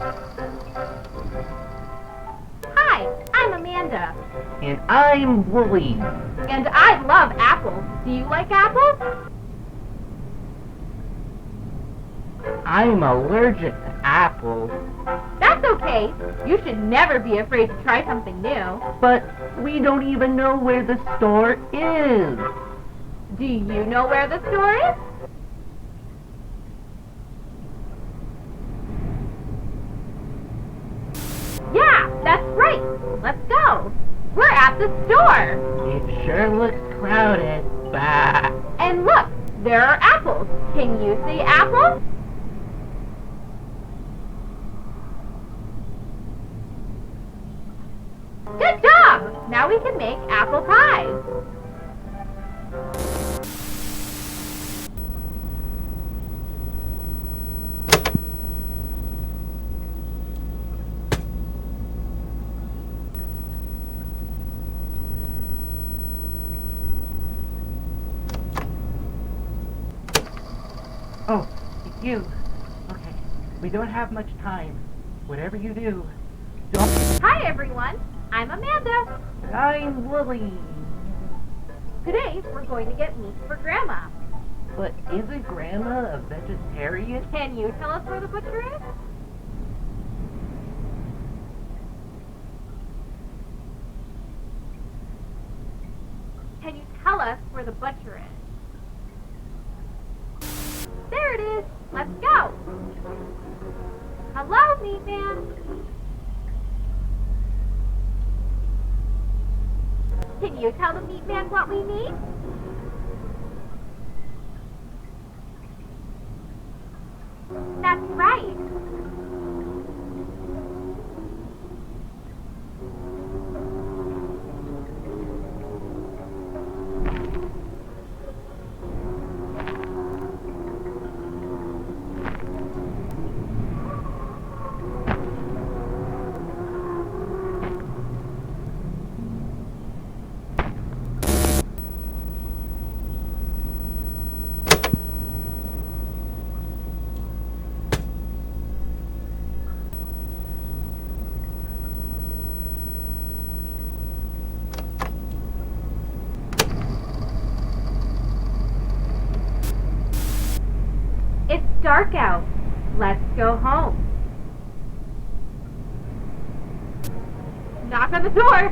Hi, I'm Amanda. And I'm Wooly. And I love apples. Do you like apples? I'm allergic to apples. That's okay. You should never be afraid to try something new. But we don't even know where the store is. Do you know where the store is? Yeah, that's right. Let's go. We're at the store. It sure looks crowded. Bah. And look, there are apples. Can you see apples? Good job! Now we can make apple pies. Oh, it's you. Okay, we don't have much time. Whatever you do, don't... Hi everyone, I'm Amanda. I'm Wooly. Today we're going to get meat for Grandma. But isn't Grandma a vegetarian? Can you tell us where the butcher is? Can you tell us where the butcher is? There it is. Let's go. Hello, meat man. Can you tell the meat man what we need? That's right. It's dark out. Let's go home. Knock on the door.